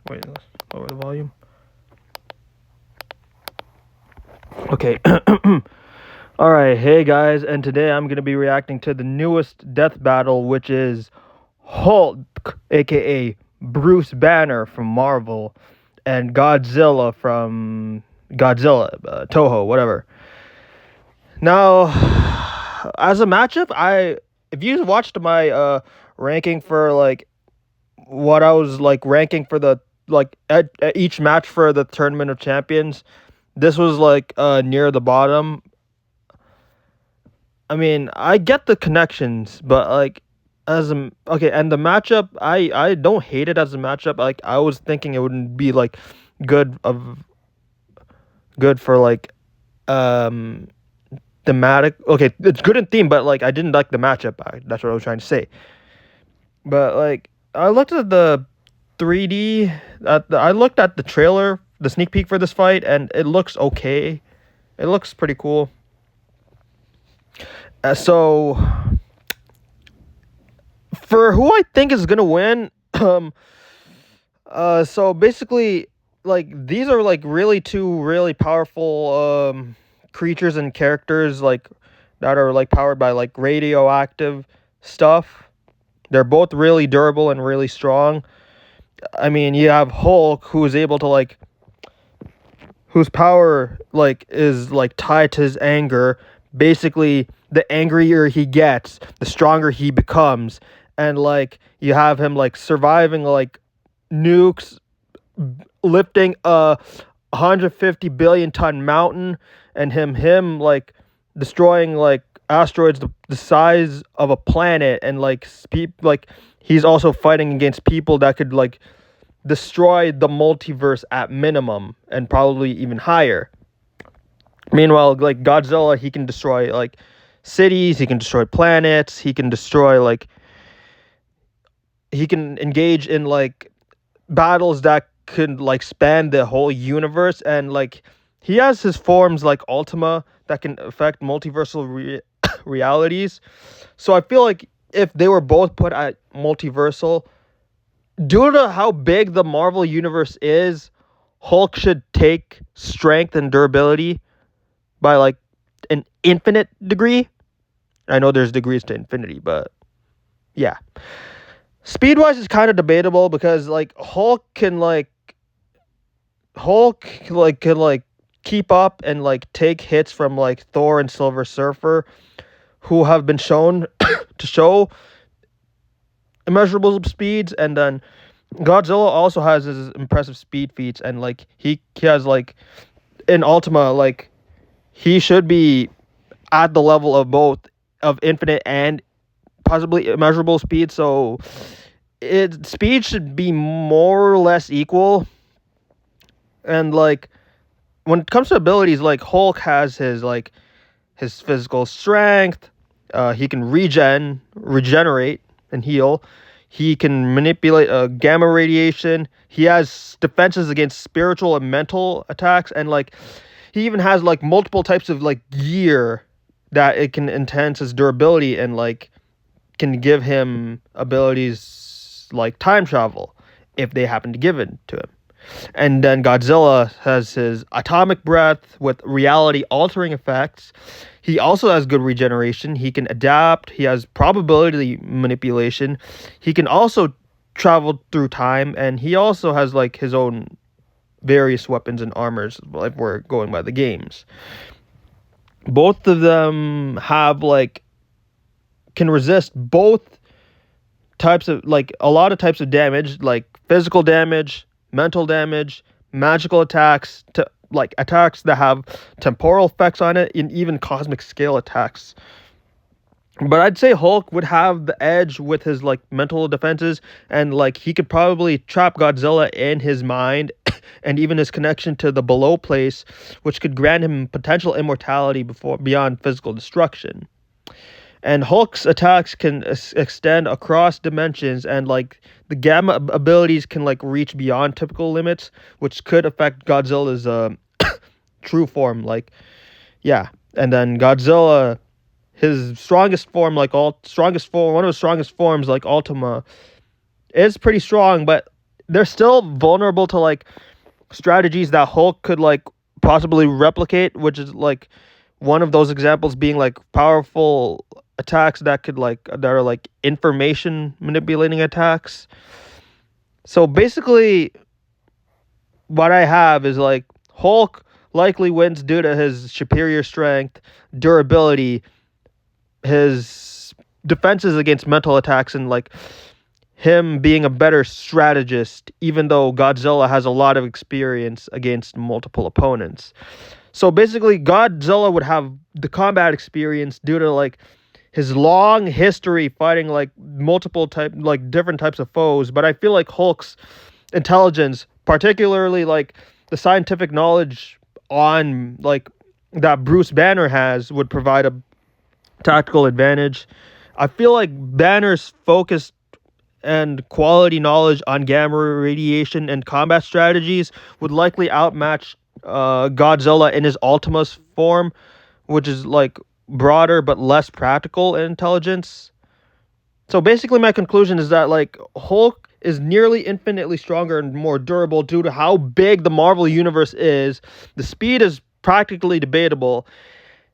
Wait, let's lower the volume. Okay. All right, hey guys, and today I'm gonna be reacting to the newest death battle, which is Hulk, aka Bruce Banner from Marvel, and Godzilla from Toho, whatever. Now, as a matchup, if you watched my ranking for like what I was like ranking for the at each match for the Tournament of Champions, this was like near the bottom. I mean, I get the connections, but like as a okay, and the matchup, I don't hate it as a matchup. Like I was thinking it wouldn't be like good of good for like um thematic. Okay, it's good in theme, but like I didn't like the matchup. That's what I was trying to say. But like I looked at the 3D. I looked at the trailer, the sneak peek for this fight, and it looks okay. It looks pretty cool. So for who I think is gonna win, so basically, like these are like really two really powerful creatures and characters like that are like powered by like radioactive stuff. They're both really durable and really strong. I mean, you have Hulk who is able to like whose power like is like tied to his anger. Basically, the angrier he gets, the stronger he becomes. And like you have him like surviving like nukes, lifting a 150 billion ton mountain, and him like destroying like asteroids the size of a planet, and like like he's also fighting against people that could like destroy the multiverse at minimum and probably even higher. Meanwhile, like Godzilla, he can destroy like cities, he can destroy planets, he can destroy like he can engage in like battles that could like span the whole universe, and like he has his forms like Ultima that can affect multiversal realities. So I feel like if they were both put at multiversal, due to how big the Marvel universe is, Hulk should take strength and durability by like an infinite degree. I know there's degrees to infinity, but yeah. Speed wise is kind of debatable because like Hulk like can like keep up and like take hits from like Thor and Silver Surfer, who have been shown to show immeasurable speeds. And then Godzilla also has his impressive speed feats, and like he has like in Ultima, like he should be at the level of both of infinite and possibly immeasurable speed. So it speed should be more or less equal. And like when it comes to abilities, like Hulk has his physical strength. He can regenerate, and heal. He can manipulate gamma radiation. He has defenses against spiritual and mental attacks, and like he even has like multiple types of like gear that it can enhance his durability, and like can give him abilities like time travel if they happen to give it to him. And then Godzilla has his atomic breath with reality altering effects. He also has good regeneration. He can adapt. He has probability manipulation. He can also travel through time, and he also has like his own various weapons and armors, like we're going by the games. Both of them have like can resist both types of like a lot of types of damage, like physical damage, mental damage, magical attacks, to like attacks that have temporal effects on it, and even cosmic scale attacks. But I'd say Hulk would have the edge with his like mental defenses, and like he could probably trap Godzilla in his mind and even his connection to the below place, which could grant him potential immortality before beyond physical destruction. And Hulk's attacks can extend across dimensions, and like the gamma abilities can like reach beyond typical limits, which could affect Godzilla's true form. Like, yeah. And then Godzilla, his strongest form, like one of his strongest forms, like Ultima, is pretty strong, but they're still vulnerable to like strategies that Hulk could like possibly replicate, which is like one of those examples being like powerful attacks that could like that are like information manipulating attacks. So basically what I have is like Hulk likely wins due to his superior strength, durability, his defenses against mental attacks, and like him being a better strategist, even though Godzilla has a lot of experience against multiple opponents. So basically, Godzilla would have the combat experience due to like his long history fighting like different types of foes. But I feel like Hulk's intelligence, particularly like the scientific knowledge on like that Bruce Banner has, would provide a tactical advantage. I feel like Banner's focused and quality knowledge on gamma radiation and combat strategies would likely outmatch Godzilla in his Ultima's form, which is like broader but less practical in intelligence. So basically my conclusion is that like Hulk is nearly infinitely stronger and more durable due to how big the Marvel universe is. The speed is practically debatable,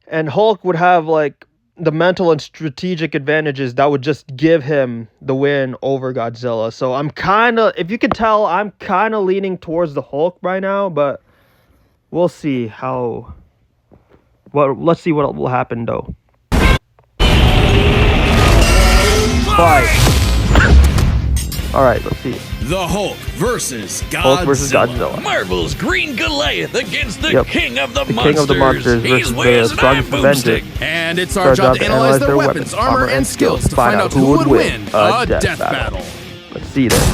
and Hulk would have like the mental and strategic advantages that would just give him the win over Godzilla. So I'm kind of, if you can tell, I'm kind of leaning towards the Hulk right now, but we'll see how, let's see what will happen though. Fight. All right, let's see. The Hulk versus Godzilla. Hulk versus Godzilla. Marvel's Green Goliath against the King of the Monsters. King of the Monsters He's versus wears the an strongest iron boomstick. Avenger. And it's our job to analyze their weapons, armor, and skills to find out who would win a death battle. Let's see this.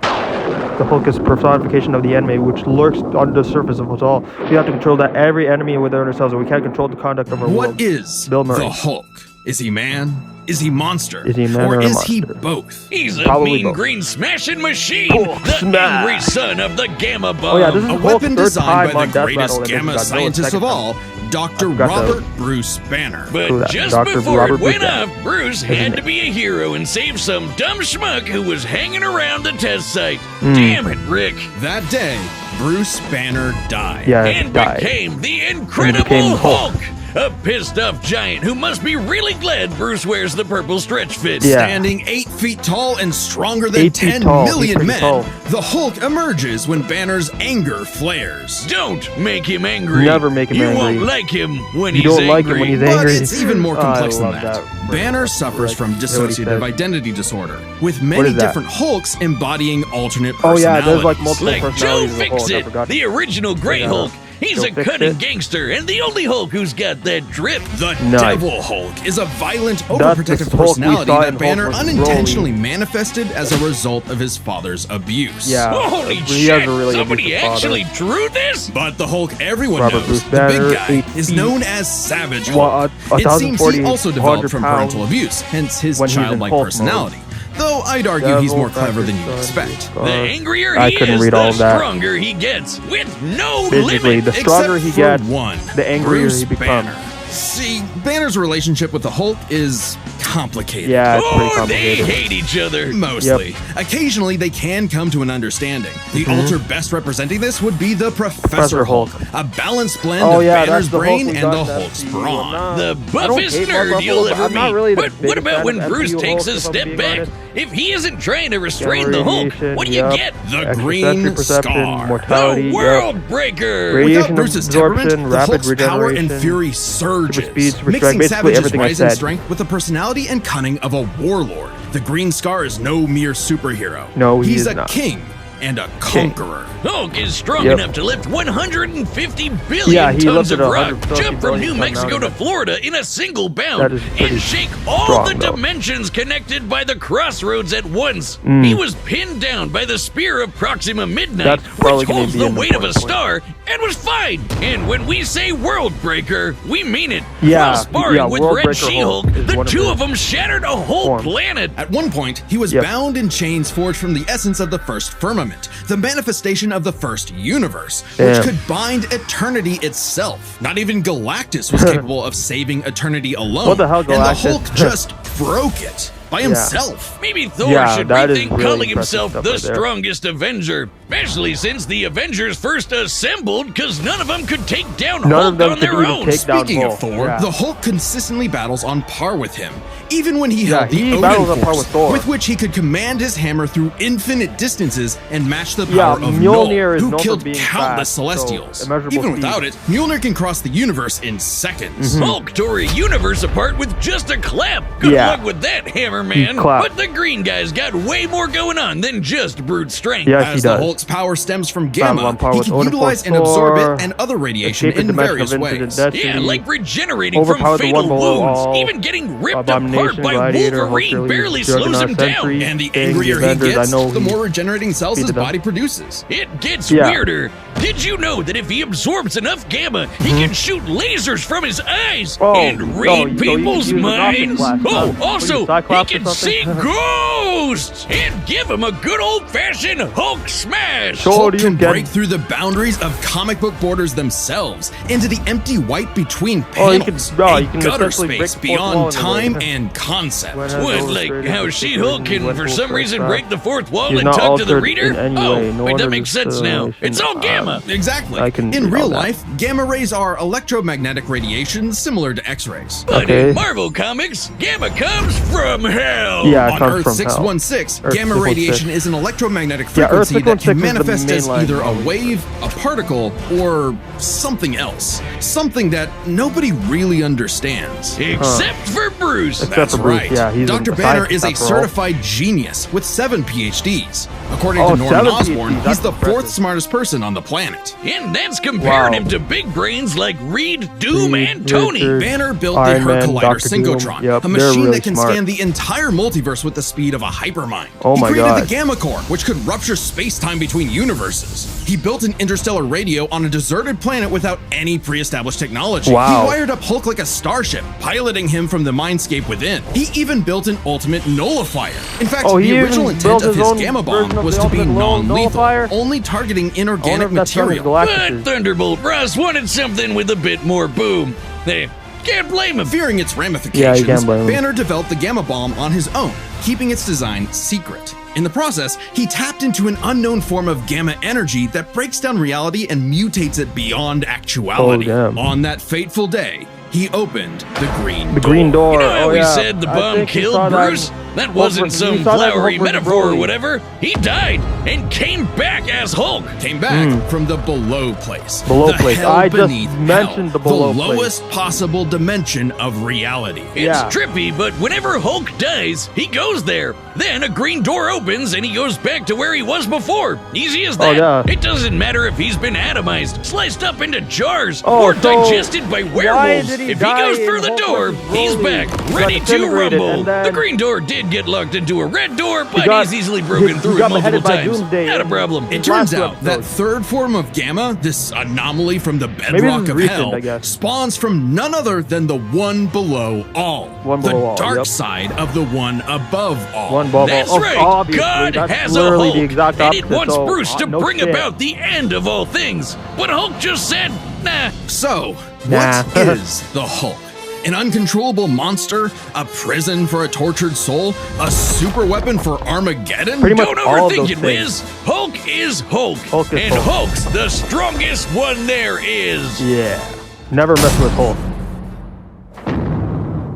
The Hulk is personification of the enemy, which lurks under the surface of us all. We have to control that every enemy within ourselves, and we can't control the conduct of our world. What is Bill Murray. the Hulk? Is he man? Is he monster? Is he man or or a is he monster? both? He's a Probably mean both. green smashing machine, Hulk the smash. angry son of the Gamma Bomb. Oh yeah, this is A Hulk's weapon third designed time by on the Death greatest Battle, and gamma this is Godzilla's scientist second of time. all, Dr. I forgot Robert Bruce Banner. But Cool that. just Dr. before Robert it went Bruce off, Bruce had to be a hero and save some dumb schmuck who was hanging around the test site. Damn it, Rick. That day, Bruce Banner died. Yeah, And he died. became the Incredible became Hulk. Hulk. A pissed off giant who must be really glad Bruce wears the purple stretch fit. Yeah. Standing 8 feet tall and stronger than 8 feet 10 tall. He's million pretty men, tall. the Hulk emerges when Banner's anger flares. Don't make him angry. Never make him you angry. won't like him when You he's don't like him angry. when he's But angry. it's even more complex I than love that. that. Banner suffers from Like, what he dissociative said. identity disorder, with What many is that? different Hulks embodying alternate Oh personalities. yeah, there's like multiple Like Joe personalities of the Hulk. I Fixit, forgot. the original Grey Yeah. Hulk. He's Joe a cunning Fixit. gangster and the only Hulk who's got that drip. The Nice. Devil Hulk is a violent, That's the overprotective Hulk we personality saw that in Banner Hulk versus unintentionally manifested as a result of his father's abuse. Yeah. Holy he shit, has a really somebody abusive father. actually drew this? But the Hulk everyone Robert knows, Bruce the Banner, big guy, 8 is feet. known as Savage Well, Hulk. It seems 1,040, he also developed 100 from pounds parental abuse, hence his when he's in childlike Hulk personality. Though I'd argue he's more clever than you'd expect. The angrier I he couldn't is, read all the of that. stronger he gets, with no Basically, limit. the stronger Except he for gets, one, the angrier Bruce he becomes. Banner. See, Banner's relationship with the Hulk is complicated. Yeah, it's pretty Oh, they complicated. hate each other. Mostly. Occasionally, they can come to an understanding. The alter best representing this would be the Professor Hulk, a balanced blend Oh of yeah, Banner's that's the brain Hulk we and got the in Hulk's MCU. brawn. The I don't buffest hate Mark nerd Ruffalo, you'll but ever I'm not meet. really the But what biggest about fan when of Bruce MCU takes Hulk, a if I'm step being back? honest. If he isn't trying to restrain Gamma the Hulk, radiation, what do you yep. get? The Extrasensory Green perception, Scar. mortality, The yep. World Breaker. Radiation Without Bruce's absorption, temperament, the rapid Hulk's power and regeneration, fury surges, super speed, super strength, mixing basically Savage's everything I rising said. strength with the personality and cunning of a warlord. The Green Scar is no mere superhero. No, he He's is a not. king and a conqueror. Hulk is strong Yep. enough to lift 150 billion Yeah, he tons lifted of rock, 150 jump from New billion ton Mexico to mountain. Florida in a single That bound, is pretty and shake all strong, the though. dimensions connected by the crossroads at once. Mm. He was pinned down by the spear of Proxima Midnight, That's probably which gonna holds be the an weight of a important point. star, and was fine. And when we say World Breaker, we mean it. Yeah, While sparring yeah, with World Red Breaker She-Hulk, Hulk is the one of two his of them shattered a whole forms. planet. At one point, he was Yep. bound in chains forged from the essence of the first firmament, the manifestation of the first universe, which Damn. could bind eternity itself. Not even Galactus was capable of saving eternity alone. What the hell, And the Galactus? Hulk just broke it. by himself. Maybe Thor Yeah, should that is rethink really calling impressive himself stuff the right there. strongest Avenger, especially since the Avengers first assembled because none of them could take down None Hulk of them on could their even own. take down Speaking of Hulk. Thor, Yeah. the Hulk consistently battles on par with him, even when he Yeah, held the he Odin battles on par Force, with Thor. with which he could command his hammer through infinite distances and match the Yeah, power of Mjolnir Mjolnir, is who known for killed being countless fast, so Celestials. immeasurable Even speed. without it, Mjolnir can cross the universe in seconds. Hulk tore a universe apart with just a clap. Good Yeah. luck with that, Hammer Man. Clap. But the green guy's got way more going on than just brute strength. Yes, he As the does. Hulk's power stems from Battle gamma, on par he with can Odin utilize Force and absorb Thor, it and other radiation escape the in dimension various of infinite ways. destiny. Yeah, like regenerating from Overpower the fatal one below wounds, all. even getting ripped Abomination, apart by Gladiator, Wolverine Hercules, barely slows Juggernaut, him down. Sentry. And the Thing, angrier the Avengers, he gets, I know the he more regenerating cells his beat them. body produces. It gets Yeah. weirder. Did you know that if he absorbs enough gamma, he can shoot lasers from his eyes Oh, and no, read so you can people's use an optic minds? blast, Oh, huh? What are also, you, he Cyclops or can see something? ghosts and give him a good old-fashioned Hulk smash. Sure. Hulk you can get- break through the boundaries of comic book borders themselves into the empty white between Oh, you panels, can- oh, a you can gutter essentially break space the fourth wall beyond in a way. time and concept. When- What, like illustrated how the She-Hulk situation can, went for full some first reason, time. break the fourth wall He's and not talk to the altered reader? in any Oh, way, nor wait, that is makes his sense now. simulation. It's all gamma. Exactly. I can In do real all that. life, gamma rays are electromagnetic radiations similar to X-rays. But Okay. in Marvel Comics, gamma comes from hell. Yeah, it On comes Earth from 616, Earth gamma 616. radiation is an electromagnetic Yeah, Earth frequency that 616 can is the manifest as mainline either a Marvel. wave, a particle, or something else. Something that nobody really understands. Except for Bruce. Except That's for Bruce, right. yeah, he's Dr. a Banner scientist is a after all. certified genius with 7 PhDs. According Oh, to Norman 7 Osborn, PhDs, he's the that's 4th impressive. smartest person on the planet. And that's comparing Wow. him to big brains like Reed, Doom, Reed, and Tony. Richard, Banner built Iron the Man, Hercollider Dr. Doom. Synchrotron, Yep, a they're machine really that can smart. scan the entire multiverse with the speed of a hypermind. Oh he my created God. the Gamma Core, which could rupture space-time between universes. He built an interstellar radio on a deserted planet without any pre-established technology. Wow. He wired up Hulk like a starship, piloting him from the mindscape within. He even built an ultimate nullifier. In fact, Oh, he the even original intent built of his his own Gamma version Bomb of was the to be ultimate non-lethal, nullifier? only targeting I wonder inorganic if that's done with material. Galactus. But Thunderbolt Ross wanted something with a bit more boom. They can't blame him. Fearing its Yeah, ramifications, you can't blame him. Banner developed the Gamma Bomb on his own, keeping its design secret. In the process, he tapped into an unknown form of gamma energy that breaks down reality and mutates it beyond actuality. Oh, damn. On that fateful day, he opened the Green The Door. Green Door. You know how oh, we yeah. said the I bomb think we saw killed that Bruce? in That Hulk wasn't versus- some we saw that in flowery Hulk versus metaphor or Broly. whatever. He died and came back as Hulk. Came back from the below place. Below the place. hell I just beneath mentioned hell, the below the place. lowest possible dimension of reality. It's Yeah. trippy, but whenever Hulk dies, he goes there. Then a green door opens and he goes back to where he was before. Easy as that. yeah. It doesn't matter if he's been atomized, sliced up into jars, Oh, or so digested by why werewolves. did he If he die goes in through the Hulk door, versus he's Broly? back, He got ready to disintegrated, rumble. and then- The green door did get locked into a red door, but got- he's easily broken he through got it multiple beheaded by times. Doomsday Not a in- problem. It His turns last out that episode. third form of gamma, this anomaly from the this bedrock is of recent, hell, I guess. spawns from none other than the one below all. One the below all, dark yep. side of the one above all. One above That's all. right. Obviously, God that's has a literally Hulk, the exact and it opposite, wants so, Bruce to no bring shit. about the end of all things. But Hulk just said, nah. So, Nah. what is the Hulk? An uncontrollable monster? A prison for a tortured soul? A super weapon for Armageddon? Pretty much Don't all of overthink those it, things. Wiz. Hulk is Hulk. Hulk is and Hulk. Hulk's the strongest one there is. Yeah. Never mess with Hulk.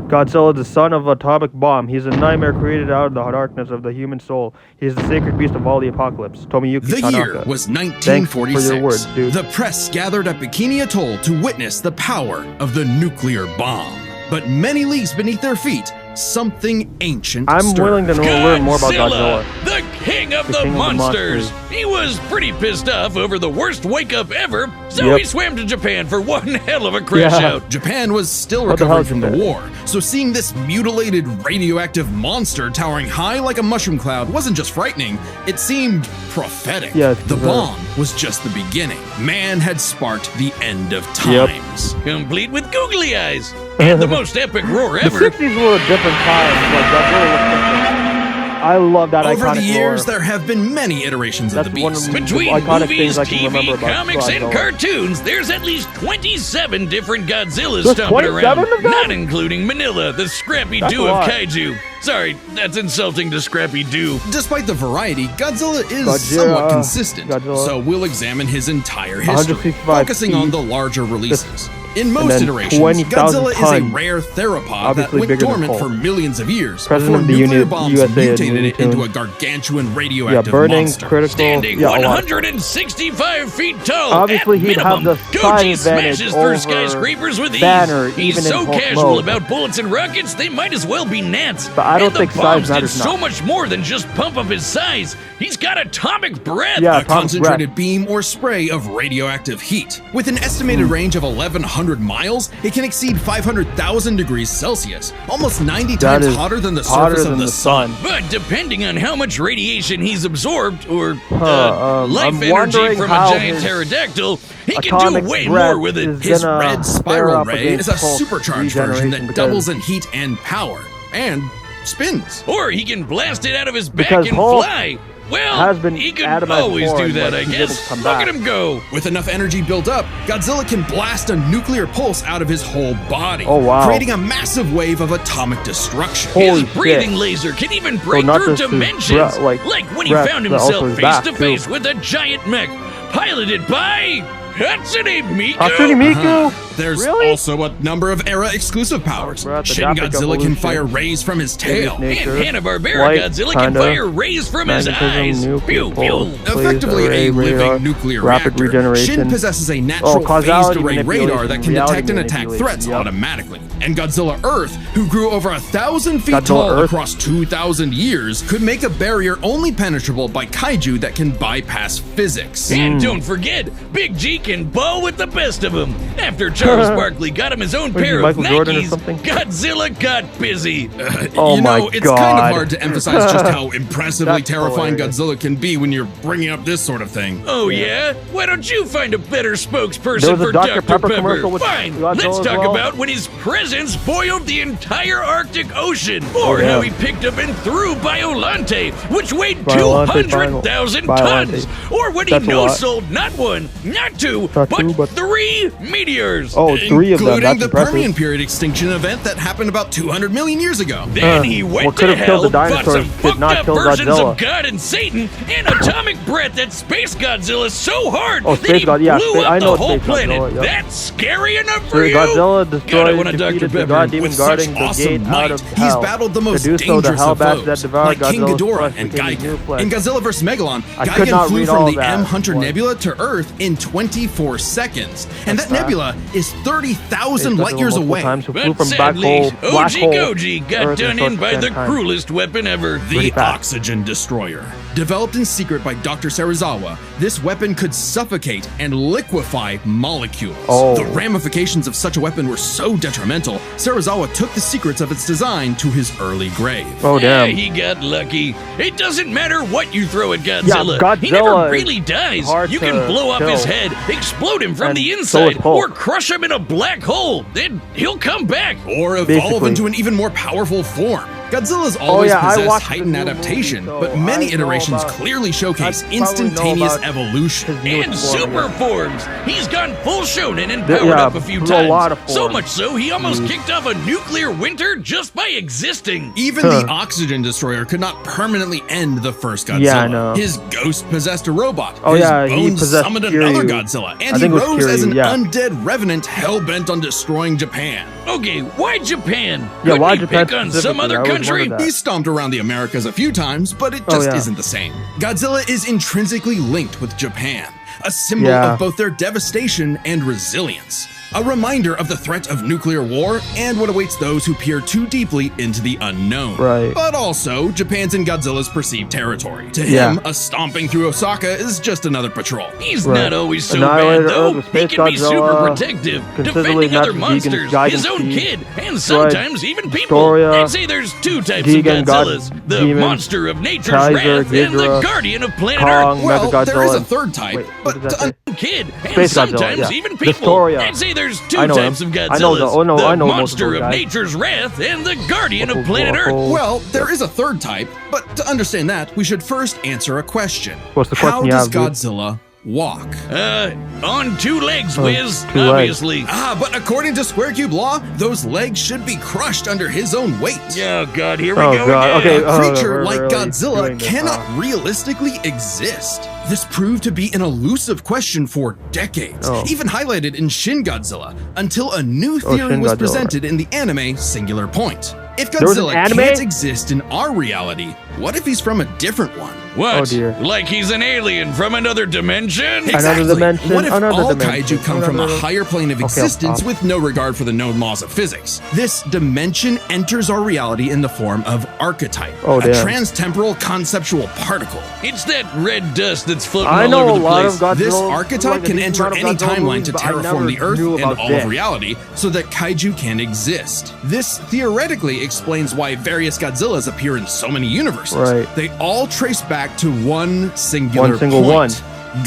Godzilla, the son of atomic bomb. He's a nightmare created out of the darkness of the human soul. He is the sacred beast of all the apocalypse. Tomiyuki The Tanaka. year was Thanks for 1946. your words, dude. The press gathered at Bikini Atoll to witness the power of the nuclear bomb. But many leagues beneath their feet, something ancient I'm stirred. willing to learn more about Godzilla. the king of The the king of the monsters. monsters. He was pretty pissed off over the worst wake-up ever, so Yep. he swam to Japan for one hell of a crash Yeah. out. Japan was still What the recovering hell, from the Japan? war, so seeing this mutilated radioactive monster towering high like a mushroom cloud wasn't just frightening, it seemed prophetic. Yeah, it's the bizarre. bomb was just the beginning. Man had sparked the end of times. Complete with googly eyes. And the most epic roar The ever. 60s were a different time. Like, Godzilla was different. I love that Over iconic the years, roar. there have been many iterations of That's the one of beast. the Between iconic movies, things I can remember TV, about comics, and Godzilla. cartoons, there's at least 27 different Godzillas There's stomping 27 around, of them? not including Manila, the Scrappy That's Doo a of lot. Kaiju. Sorry, that's insulting to Scrappy Doo. Despite the variety, Godzilla is Godzilla, somewhat consistent, Godzilla. so we'll examine his entire history, 165 focusing on feet. the larger releases. In most then iterations, 20,000 Godzilla is a tons. rare theropod that Obviously went bigger than dormant Hulk. for millions of years President before of the nuclear Uni- bombs USA and mutated Looney it into a Tunes. gargantuan Yeah, radioactive burning, monster. critical. Standing Yeah, a lot. 165 feet tall. Obviously, at he'd have minimum, the Goji size advantage smashes over through skyscrapers with ease. Banner, He's even so in Hulk casual mode. about bullets and rockets, they might as well be gnats. But I don't and think the size bombs did matters so now. much more than just pump up his size. He's got atomic breath. Yeah, A atomic concentrated breath. beam or spray of radioactive heat. With an estimated range of 1,100 miles, it can exceed 500,000 degrees Celsius, almost 90 That times is hotter than the hotter surface than of the sun. But depending on how much radiation he's absorbed, or life I'm energy wondering from a how giant his pterodactyl, he can do atomic way breath more with it. is His gonna red fare spiral up ray is a against Hulk's supercharged version regeneration that doubles because- in heat and power, and spins. Or he can blast it out of his back Because and Hulk fly. Well, has been he could atomized always before do and, that, like, I he's able guess. to come Look back. at him go. With enough energy built up, Godzilla can blast a nuclear pulse out of his whole body, Oh, wow. creating a massive wave of atomic destruction. Holy His breathing shit. laser can even break not through just his dimensions. breath, like when he breath, found but also himself his face back, to too. face with a giant mech, piloted by Hatsune Miku. Hatsune Miku? There's Really? also a number of era-exclusive powers. We're at the Shin graphic Godzilla can evolution. fire rays from his tail. Nature. And Hanna-Barbera Light, Godzilla can kinda. fire rays from his Magnetism, eyes. nuclear Pew, pulse. pew. Plays Effectively array a living radar, nuclear rapid reactor, regeneration. Shin possesses a natural causality phased array radar manipulation, that can reality detect and attack manipulation, threats yep. automatically. And Godzilla Earth, who grew over 1,000 feet Godzilla tall Earth? across 2,000 years, could make a barrier only penetrable by kaiju that can bypass physics. And don't forget, Big G can ball with the best of them. After Charles Barkley got him his own Was he pair of Michael Jordan or Nikes, something? Godzilla got busy. Oh you my know, it's kind of God. hard to emphasize just how impressively That's terrifying hilarious. Godzilla can be when you're bringing up this sort of thing. Oh yeah? Why don't you find a better There spokesperson was a for Dr. Dr. Pepper Pepper? commercial with Fine, Godzilla let's as talk well. about when his presence boiled the entire Arctic Ocean, or yeah. how he picked up and threw Biolante, which weighed Biollante, 200,000 Biollante. tons, or when he That's a lot. no-sold not one, not two, Not but two, but- 3 meteors. Oh, 3 of them. Including That's the impressive. Permian period extinction event that happened about 200 million years ago. Then he went what to could've killed hell, the fought dinosaurs some did fucked not up kill versions Godzilla. of God and Satan, and atomic breath that Space Godzilla so hard Oh, that Space he God- yeah, blew Space- up I know the whole Space planet. Godzilla, yep. That's scary enough for you? Godzilla God, I destroyed want a Dr. defeated the Pepper. god demon With guarding such the awesome gate might, out of he's hell. battled the most To do so, the dangerous of Hellbats that foes, devoured like King Godzilla's Ghidorah flesh and became his new Gigan. flesh. In Godzilla vs. Megalon, I could not Gigan flew read from all the that. M Hunter What? Nebula to Earth in 24 seconds, and that That's nebula is 30,000 Godzilla light years multiple away. times, who flew But from black sadly, hole, black OG hole, Goji got Earth in done short in by the time. cruelest weapon ever. The Pretty fast. Oxygen Destroyer. Developed in secret by Dr. Serizawa, this weapon could suffocate and liquefy molecules. Oh. The ramifications of such a weapon were so detrimental, Serizawa took the secrets of its design to his early grave. Oh, Yeah, damn. he got lucky. It doesn't matter what you throw at Godzilla. He Godzilla never is really dies. hard You to can blow up his kill. head, explode him from And the so inside, is Hulk. or crush him in a black hole. Then he'll come back. Or evolve Basically. into an even more powerful form. Godzilla's always yeah, I possessed watched the heightened new movie, adaptation, so but many I know iterations about- clearly showcase I probably know instantaneous about evolution. his newest And form, super yeah. forms. He's gone full shonen and Yeah, powered up a few a times. lot of So forms. much so, he almost kicked off a nuclear winter just by existing. Even the Oxygen Destroyer could not permanently end the first Godzilla. Yeah, I know. His ghost possessed a robot. Oh, His yeah, he bones possessed summoned Kiryu. another Godzilla. And I he think it was rose as Kiryu, an yeah. undead revenant hell-bent on destroying Japan. Okay, why Japan? Yeah, Couldn't why he Japan pick on some specifically? other I always country? wondered that. He stomped around the Americas a few times, but it just yeah. isn't the same. Godzilla is intrinsically linked with Japan, a symbol Yeah. of both their devastation and resilience. A reminder of the threat of nuclear war and what awaits those who peer too deeply into the unknown. Right. But also, Japan's and Godzilla's perceived territory. To Yeah. him, a stomping through Osaka is just another patrol. He's Right. not always so Annihilator bad, though. Earth with He Space can be super Godzilla, protective, considerably defending other not monsters, Gigan his own Speed, kid, and sometimes even people. Historia, I'd say there's two types Gigan of Godzillas. The Demon, monster of nature's Kaiser, wrath and the Ghidorah, guardian of planet Kong, Earth. Well, there is a Mechagodzilla. third type, Wait, but what does that say? Kid, and Space Godzilla, sometimes yeah. even people. Historia. I'd say there's There's two I know types him. of I know Godzillas. I know most of Monster those of guys. Nature's Wrath and the Guardian of Planet Earth. Well, there is a third type, but to understand that, we should first answer a question. What's the How question you does have, dude? Godzilla walk? On two legs, Wiz, two legs. obviously. But according to Square Cube law, those legs should be crushed under his own weight. Oh, God, here we Oh, go God, again. okay. A creature we're like really Godzilla doing this, cannot huh? realistically exist. This proved to be an elusive question for decades, Oh. even highlighted in Shin Godzilla, until a new theory Shin was Godzilla. presented in the anime Singular Point. If There was an Godzilla anime? can't exist in our reality, what if he's from a different one? What? Oh, dear. Like he's an alien from another dimension? Another dimension, What if another all dimension, kaiju come from a another- higher plane of Okay, existence I'll- with no regard for the known laws of physics? This dimension enters our reality in the form of archetype, Oh, a damn. transtemporal conceptual particle. It's that red dust that's floating I all know over a the lot place. of Godzilla. This archetype like, a can decent enter amount of any Godzilla timeline movies, to but I never terraform the Earth knew and about all this. of reality so that kaiju can exist. This theoretically explains why various Godzillas appear in so many universes. Right. They all trace back to one singular One single point. one.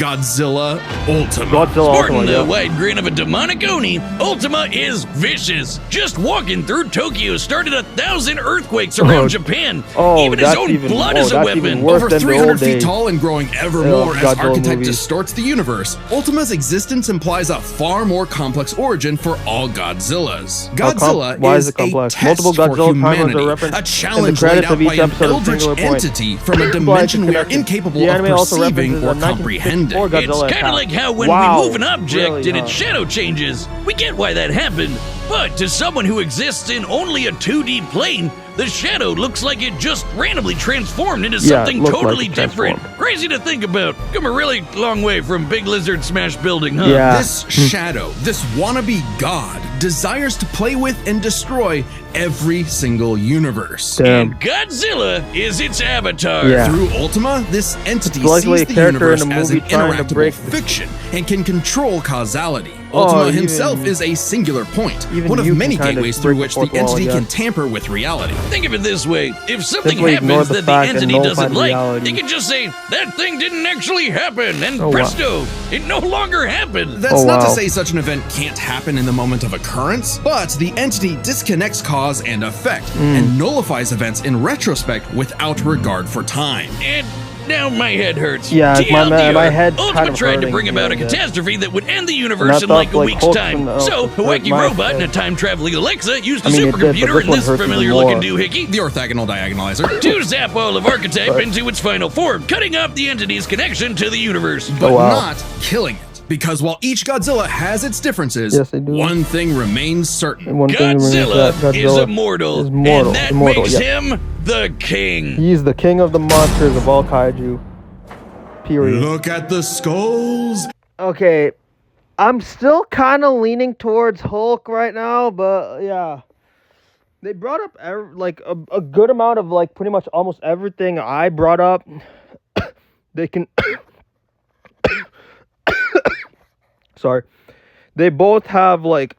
Godzilla Ultima. Godzilla Sporting Ultima, the yeah. wide grin of a demonic Oni, Ultima is vicious. Just walking through Tokyo started 1,000 earthquakes around Oh. Japan. Oh, even his that's own even- blood oh, is a that's weapon. even worse. Over than the 300 old feet days. tall and growing ever Yeah, more as Godzilla archetype movies. distorts the universe, Ultima's existence implies a far more complex origin for all Godzillas. Godzilla why is is it complex? a test Multiple for Godzilla timelines are humanity, referenced a in challenge the laid credits out of each by an episode of eldritch Singular Point. entity from a Why dimension we are connected? incapable The of anime also perceiving references or a 1954 comprehending. Godzilla It's kind attack. of like how when Wow, we move an object really, and its huh? shadow changes. We get why that happened. But to someone who exists in only a 2D plane, the shadow looks like it just randomly transformed into Yeah, it something looked like totally it different. transformed. Crazy to think about. Come a really long way from Big Lizard Smash Building, huh? Yeah. This shadow, this wannabe god, desires to play with and destroy every single universe. Damn. And Godzilla is its avatar. Yeah. Through Ultima, this entity It's likely sees a the character in universe the as movie an trying to interactable break- fiction and can control causality. Oh, Ultima even- himself is a singular point, even one of you can many kinda gateways break through the which the fourth wall, entity I can guess. tamper with reality. Think of it this way. If something Simply ignore happens the that the fact and entity nullify doesn't the like, reality. it can just say, that thing didn't actually happen, and Oh, wow. presto, it no longer happened. That's Oh, not to wow. say such an event can't happen in the moment of occurrence, but the entity disconnects cause and effect Hmm. and nullifies events in retrospect without regard for time. And now my head hurts. Yeah, TLDR, my head's Ultima kind of tried to hurting bring about a doing that. catastrophe that would end the And universe I in like thought, a like, week's Hulk time. and, So, a like, wacky my robot and a head. time-traveling Alexa used a I mean, it did, but supercomputer this and one this hurts even familiar-looking more. doohickey The orthogonal diagonalizer. to zap all of Archetype into its final form, cutting off the entity's connection to the universe. But Oh, wow. not killing it. Because while each Godzilla has its differences, Yes, they do. one thing remains certain. And one thing remains Godzilla, that is Godzilla immortal, is mortal, and that immortal, makes yeah. him the king. He's the king of the monsters of all kaiju. Period. Look at the skulls. Okay, I'm still kind of leaning towards Hulk right now, but yeah. They brought up like a good amount of like pretty much almost everything I brought up. They can sorry. They both have like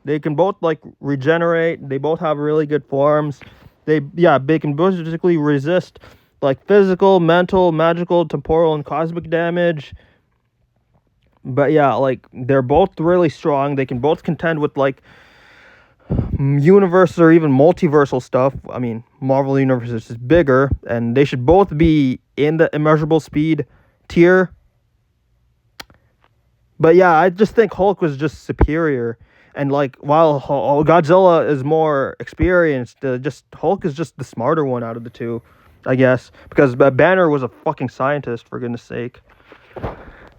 they can both like regenerate. They both have really good forms. They can basically resist like physical, mental, magical, temporal, and cosmic damage. But yeah, like they're both really strong. They can both contend with like universe or even multiversal stuff. I mean, Marvel Universe is bigger, and they should both be in the immeasurable speed tier. But yeah, I just think Hulk was just superior. And like, while Godzilla is more experienced, just Hulk is just the smarter one out of the two, I guess. Because Banner was a fucking scientist, for goodness sake.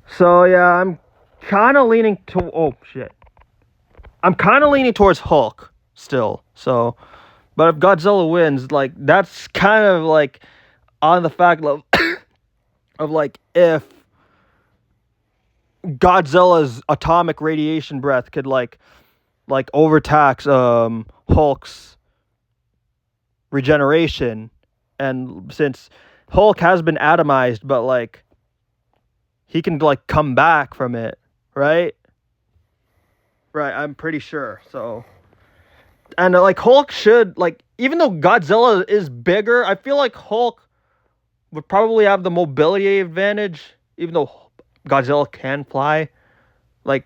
So yeah, I'm kind of leaning to... Oh, shit. I'm kind of leaning towards Hulk still. So, but if Godzilla wins, like, that's kind of like on the fact of, of like, if Godzilla's atomic radiation breath could like overtax Hulk's regeneration, and since Hulk has been atomized, but like he can like come back from it, right? Right, I'm pretty sure. So, and like Hulk should like, even though Godzilla is bigger, I feel like Hulk would probably have the mobility advantage, even though Godzilla can fly. Like,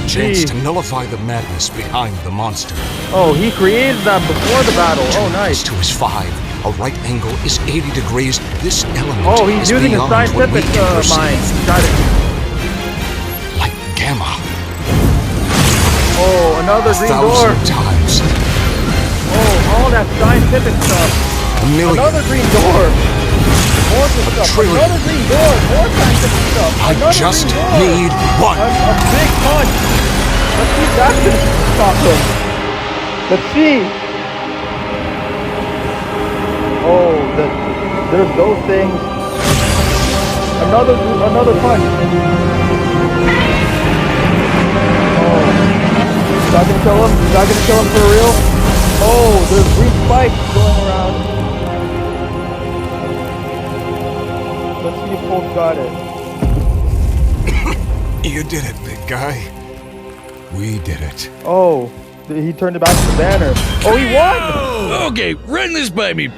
Let's Chance see. to nullify the madness behind the monster. Oh, he created that before the battle. Oh, nice. 2 is 5. A right angle is 80 degrees. This element Oh, he's is using his beyond what we scientific can perceive. mind. Got it. Like gamma. Oh, another green door. 1,000 times. Oh, all that scientific stuff. A million. Another green door. More stuff. trillion. Another green door. More scientific stuff. I Another just green door. need one. A big punch. Let's see if that's gonna stop him. Let's see. Oh, there's those things. Another punch. Oh, is that gonna kill him? Is that gonna kill him for real? Oh, there's green spikes going around. Let's see if Hulk got it. You did it, big guy. We did it. Oh, he turned it back to the banner. Oh, he won! Okay, run this by me.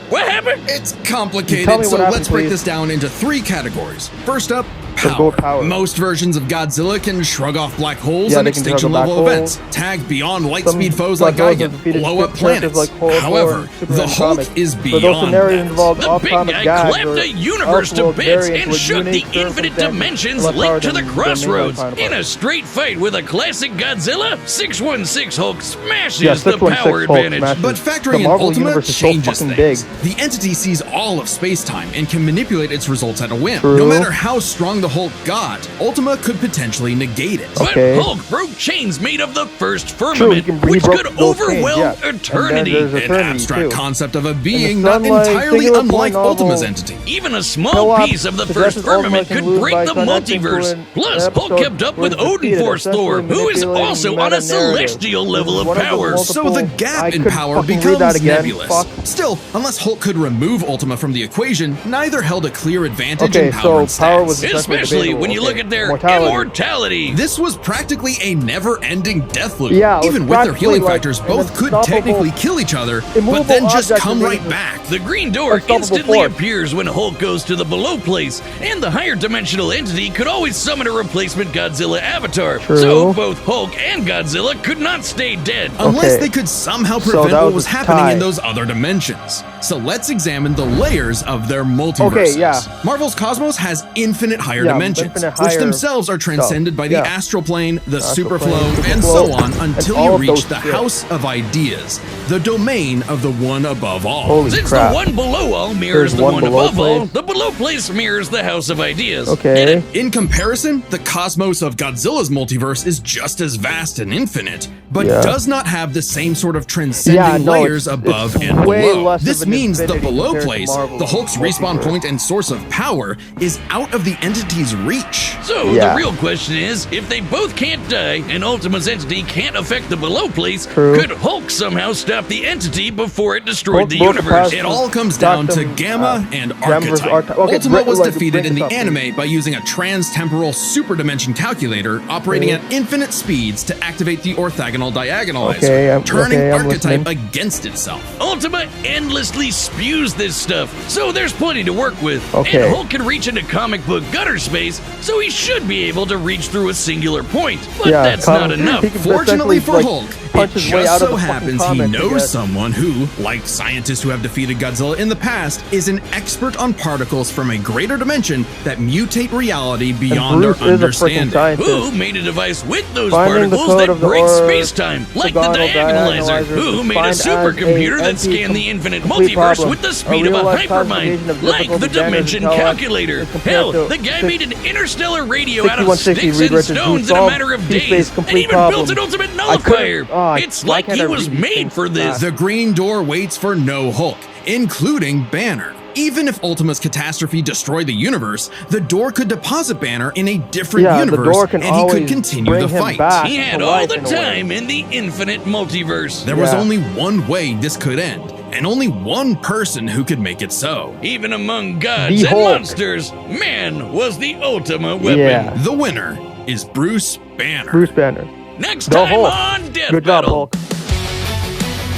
What happened? It's Tell complicated, me what so happened, let's break please. this down into 3 categories. First up, Let's go with power. Most versions of Godzilla can shrug off black holes Yeah, and they can shrug extinction off level black events, holes. tag beyond light Some speed foes like Godzillas have Gigan, defeated blow up characters planets. like Hulk or However, Superman the Hulk comics. is For those beyond scenarios that. involved The big off-comic guy gags clapped or the universe to elseworld bits variants and with shook the unique infinite circumstances, dimensions less linked power to the than main crossroads. counterparts. In a straight fight with a classic Godzilla, 616 Hulk smashes Yeah, the 616 power Hulk advantage. smashes. But The factoring in Marvel Ultima universe is so changes fucking things. big. The entity sees all of space-time and can manipulate its results at a whim. True. No matter how strong the Hulk got, Ultima could potentially negate it. But Okay. Hulk broke chains made of the first True, firmament, he which broke could those chains, overwhelm yeah. And then eternity. there's An Eternity, abstract too. concept of a being the not Sunlight entirely singular unlike point Ultima's novel. entity. Even a small Co-op piece of the possesses first firmament Ultima can could lose break by the connecting to multiverse. an Plus, Hulk episode kept up where with it's defeated, Odin Force Thor, essentially who is manipulating also on a meta-narrative. celestial This level is of one the power. multiple- So the gap I in couldn't power fucking read becomes that again. nebulous. Fuck. Still, unless Hulk could remove Ultima from the equation, neither held a clear advantage Okay, in power and so power stats. was Especially when you Okay. look at their Mortality. immortality. This was practically a never-ending death loop. Yeah, it was Even with their practically healing like factors, an both could unstoppable, technically kill each other, but immovable then just object come that right didn't- back. The green door Unstoppable instantly force. appears when Hulk goes to the below place, and the higher dimensional entity could always summon a replacement Godzilla avatar. True. So both Hulk and Godzilla could not stay dead. Unless Okay. they could somehow So prevent that what was was a happening tie. in those other dimensions. So let's examine the layers of their multiverses. Okay, yeah. Marvel's cosmos has infinite higher Yeah, dimensions, infinite which higher themselves are transcended by the Yeah. astral plane, the Astral superflow, plane, and superflow, so on and until all you of reach those the shit. house of ideas, the domain of the one above all. Holy Since crap. the one below all mirrors There's the one one below above all, place. the below place mirrors the House of Ideas. Okay. Get it? In comparison, the cosmos of Godzilla's multiverse is just as vast and infinite, but Yeah. does not have the same sort of transcending Yeah, no, layers it's above and way below. less This of an means the infinity below compared to place, Marvel's the Hulk's respawn multiverse. point and source of power, is out of the entity's reach. So Yeah. the real question is, if they both can't die and Ultima's entity can't affect the below place, True. could Hulk somehow stop the entity before it destroyed Hulk the broke the universe? past- It all comes Got down to them, Gamma and Gamma versus Archetype. Archetype. Okay, Ultima was like, defeated bring in the this up, anime by using a trans-temporal super-dimension calculator operating Okay. at infinite speeds to activate the orthogonal diagonalizer, Okay, turning okay, I'm Archetype listening. against itself. Ultima endlessly spews this stuff, so there's plenty to work with. Okay. And Hulk can reach into comic book gutter space, so he should be able to reach through a singular point. But Yeah, that's comic- not enough. he can Fortunately for like, Hulk, it punch his way just out of so the fucking happens he comic, I knows guess. someone who, like scientists who have defeated Godzilla in the past, is an expert on particles from a greater dimension that mutate reality And beyond Bruce our is a freaking understanding. scientist. Who made a device with those Finding the particles code that of the breaks space-time, like the orthogonal diagonalizer? diagonalizer Who is made a defined as supercomputer a that scanned the infinite complete multiverse problem. with the A speed of a real-life hypermind, classification of like the difficulty damage dimension intellect calculator? is compared Hell, to the guy made an interstellar radio out of 6160 sticks Reed and Richards, who stones in a solved matter of P-Space days, and complete even built problem. an ultimate I couldn't- nullifier. It's why like can't he I was read these made things for this. fast? The green door waits for no Hulk, including Banner. Even if Ultima's catastrophe destroyed the universe, the door could deposit Banner in a different Yeah, the universe, door can and he could always continue bring the him fight. back. He had to all life the in a way. time in the infinite multiverse. There was Yeah. only one way this could end, and only one person who could make it so. Even among gods The and Hulk. monsters, man was the ultimate weapon. Yeah. The winner is Bruce Banner. Bruce Banner. Next The time Hulk. on Death Good job, Battle. Hulk.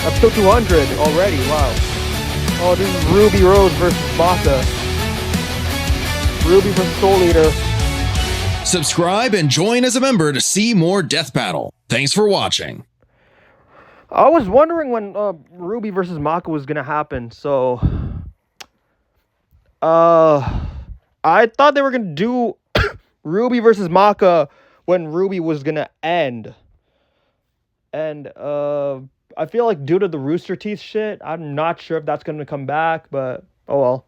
Episode 200 already. Wow. Oh, this is Ruby Rose versus Baka. Ruby versus Soul Eater. Subscribe and join as a member to see more Death Battle. Thanks for watching. I was wondering when Ruby versus Maka was gonna happen. So, I thought they were gonna do Ruby versus Maka when Ruby was gonna end. And I feel like due to the Rooster Teeth shit, I'm not sure if that's gonna come back. But oh well.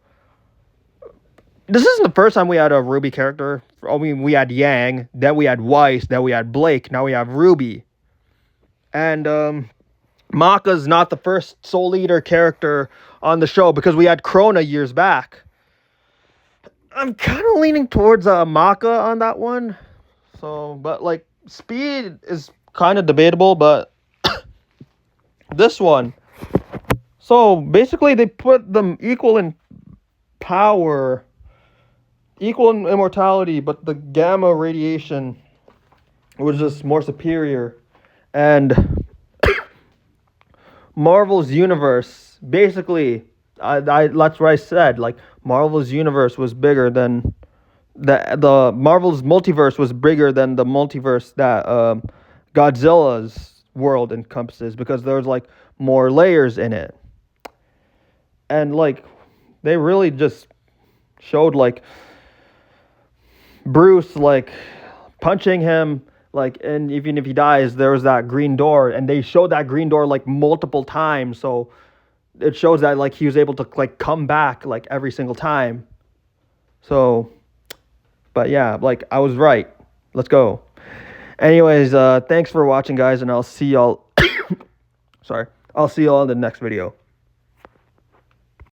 This isn't the first time we had a Ruby character. I mean, we had Yang, then we had Weiss, then we had Blake, now we have Ruby. And Maka's not the first Soul Eater character on the show because we had Krona years back. I'm kind of leaning towards Maka on that one. So, but like speed is kind of debatable, but this one. So basically, they put them equal in power, equal in immortality, but the gamma radiation was just more superior. And Marvel's universe, basically, that's what I said. Like Marvel's universe was bigger than the Marvel's multiverse was bigger than the multiverse that Godzilla's world encompasses, because there's like more layers in it. And like they really just showed like Bruce like punching him, like, and even if he dies, there was that green door, and they showed that green door like multiple times, so it shows that like he was able to like come back like every single time. So, but yeah, like I was right. Let's go. Anyways, thanks for watching, guys, and I'll see y'all. Sorry, I'll see y'all in the next video.